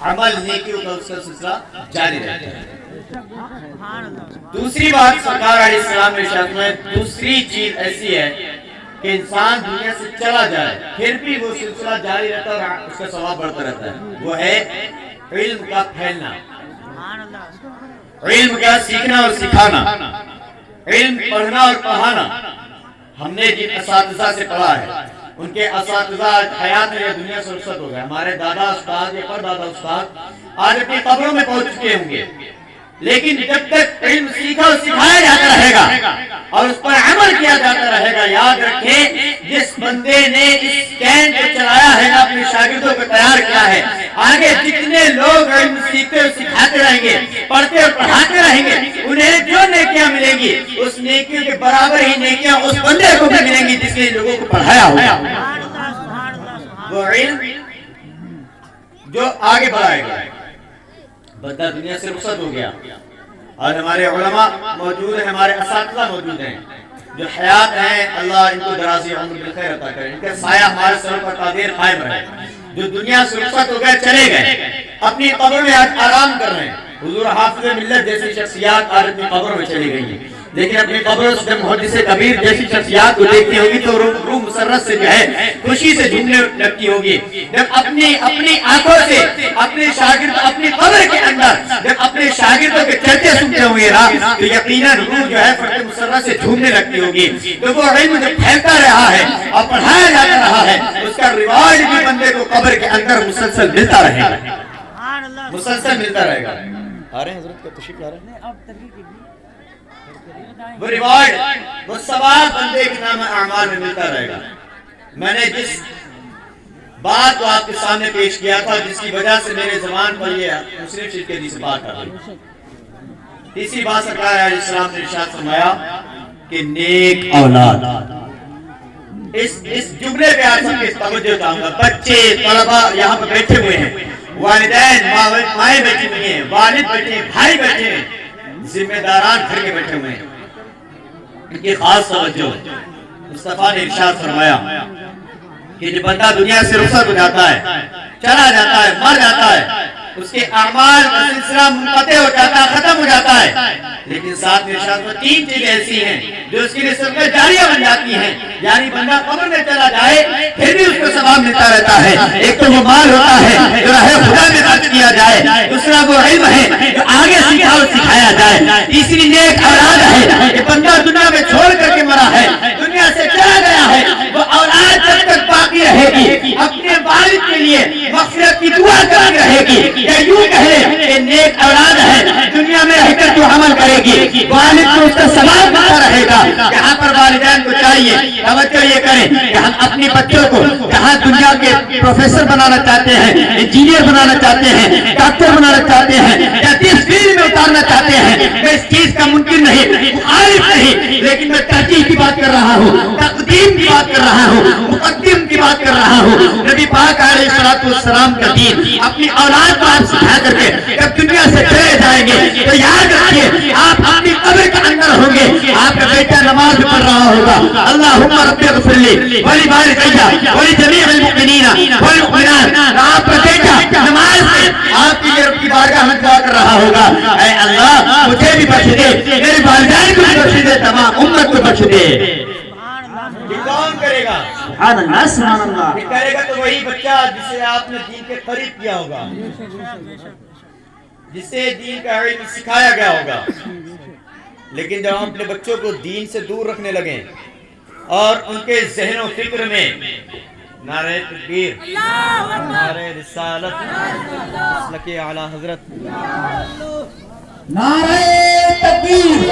عمل نیکیوں کا اس کا سلسلہ جاری رہتا ہے۔ دوسری بات سرکار علیہ السلام نے ارشاد فرمایا، دوسری چیز ایسی ہے کہ انسان دنیا سے چلا جائے پھر بھی وہ سلسلہ جاری رہتا ہے اور اس کا ثواب بڑھتا رہتا ہے، وہ ہے علم کا پھیلنا، علم کا سیکھنا اور سکھانا، علم پڑھنا اور پڑھانا۔ ہم نے جن اساتذہ سے پڑھا ہے ان کے اساتذہ حیات میں دنیا سے رخصت ہو گئے، ہمارے دادا استاد یا پردادا استاد آج اپنی قبروں میں پہنچ چکے ہوں گے، لیکن جب تک علم سیکھا اور سکھایا جاتا رہے گا اور اس پر عمل کیا جاتا رہے گا، یاد رکھیں جس بندے نے اس کین کو چلایا ہے نا، اپنے شاگردوں کو تیار کیا ہے، آگے جتنے لوگ علم سیکھتے اور سکھاتے رہیں گے، پڑھتے اور پڑھاتے رہیں گے، انہیں جو نیکیاں ملیں گی اس نیکیوں کے برابر ہی نیکیاں اس بندے کو بھی ملیں گی جس نے لوگوں کو پڑھایا ہوگا، وہ علم جو آگے بڑھائے گا۔ بندہ دنیا سے رخصت ہو گیا اور ہمارے علماء موجود ہیں، ہمارے اساتذہ موجود ہیں جو حیات ہیں، اللہ ان کو درازی عمر بالخیر عطا کرے، ان کا سایہ ہمارے سر پر قادر قائم رہے۔ جو دنیا سے رخصت ہو گئے چلے گئے، اپنی قبر میں آرام کر رہے ہیں، حضور حافظ ملت جیسی شخصیات آج اپنی قبروں میں چلی گئی ہیں، لیکن اپنی قبروں سے جب محدث کبیر جیسی شخصیات کو دیکھتی ہوگی تو روح مسرت سے جو ہے خوشی سے جھومنے لگتی ہوگی۔ جب اپنی آنکھوں سے اپنے شاگرد اپنی قبر کے اندر جب اپنے شاگردوں کے چرچے سنتے ہوں گے نا تو یقیناً روح جو ہے فرح مسرت سے جھومنے لگتی ہوگی۔ تو وہ علم جو پھیلتا رہا ہے اور پڑھایا جاتا رہا ہے اس کا ریوارڈ بھی بندے کو قبر کے اندر مسلسل ملتا رہے گا، مسلسل ملتا رہے گا۔ آ رہے ہیں حضرت کا تشریف لا رہے ہیں؟ وہ ریوارڈ وہ ثواب بندے کے نام اعمال میں ملتا رہے گا۔ میں نے جس بات کو آپ کے سامنے پیش کیا تھا جس کی وجہ سے میرے زبان پر یہ مسلم شریف کے حدیث سے بات کر رہی، تیسری بات سرکار علیہ السلام نے ارشاد فرمایا کہ نیک اولاد، اس جملے پہ آپ سب کی توجہ چاہوں گا۔ بچے طلبہ یہاں پہ بیٹھے ہوئے ہیں، والدین مائیں بیٹھی ہوئی ہیں، والد بیٹھے ہیں، بھائی بیٹھے ہیں، ذمہ داران گھر کے بیٹھے ہوئے ہیں، ان کی خاص توجہ۔ مصطفیٰ نے ارشاد فرمایا کہ جو بندہ دنیا سے رخصت ہو جاتا ہے، چلا جاتا ہے، مر جاتا ہے، اس کے اعمال کا سلسلہ منقطع ہو جاتا ہے، ختم ہو جاتا ہے، لیکن ساتھ میں ارشاد میں 3 چیزیں ایسی ہیں جو اس کے لیے صدقہ جاریہ بن جاتی ہیں، یعنی بندہ قبر میں چلا جائے پھر بھی اس کو ثواب ملتا رہتا ہے۔ ایک تو وہ مال ہوتا ہے جو راہ خدا میں خرچ کیا جائے، دوسرا وہ علم ہے جو آگے سکھا اور سکھایا جائے، تیسری نیک اولاد ہے کہ بندہ دنیا میں چھوڑ کر کے مرا ہے، دنیا سے چلا گیا ہے، وہ اولاد جب تک باقی رہے گی اپنے والد کے لیے مغفرت کی دعا کرتی رہے گی، یا یوں کہے کہ نیک اولاد ہے دنیا میں رہ کر جو عمل کرے گی والد کو اس کا ثواب ملتا رہے گا۔ یہاں پر والدین کو چاہیے توجہ یہ کریں کہ ہم اپنی بچوں کو جہاں دنیا کے پروفیسر بنانا چاہتے ہیں، انجینئر بنانا چاہتے ہیں، ڈاکٹر بنانا چاہتے ہیں یا جس فیلڈ میں اتارنا چاہتے ہیں، میں اس چیز کا منکر نہیں، مخالف نہیں، لیکن میں ترجیح کی بات کر رہا ہوں، تقدیم کی بات کر رہا ہوں، مقدم کی بات کر رہا ہوں۔ نبی پاک علیہ السلام کا دین اپنی اولاد کو آپ سکھا کر کے جب دنیا سے چلے جائیں گے تو یاد رکھیے آپ اپنی قبر کے اندر ہوں گے، آپ کا بیٹا نماز پڑھ رہا ہوگا، اللہم رب اغفر لی ولوالدی ولجمیع المؤمنین والمؤمنات، آپ کا بیٹا نماز میں آپ کی رب کی بارگاہ میں دعا کر رہا ہوگا، اے اللہ مجھے بھی بخش دے، میرے والدین کو بھی بخش دے، تمام امت کو بخش دے۔ یہ کون کرے گا؟ سبحان اللہ، سبحان اللہ۔ یہ کرے گا تو وہی بچہ جسے آپ نے دین کے قریب کیا ہوگا، جسے دین کا علم سکھایا گیا ہوگا۔ لیکن جب ہم اپنے بچوں کو دین سے دور رکھنے لگیں اور ان کے ذہن و فکر میں نعرہ تکبیر، نعرہ رسالت، مسلک اعلی حضرت، نعرہ تکبیر،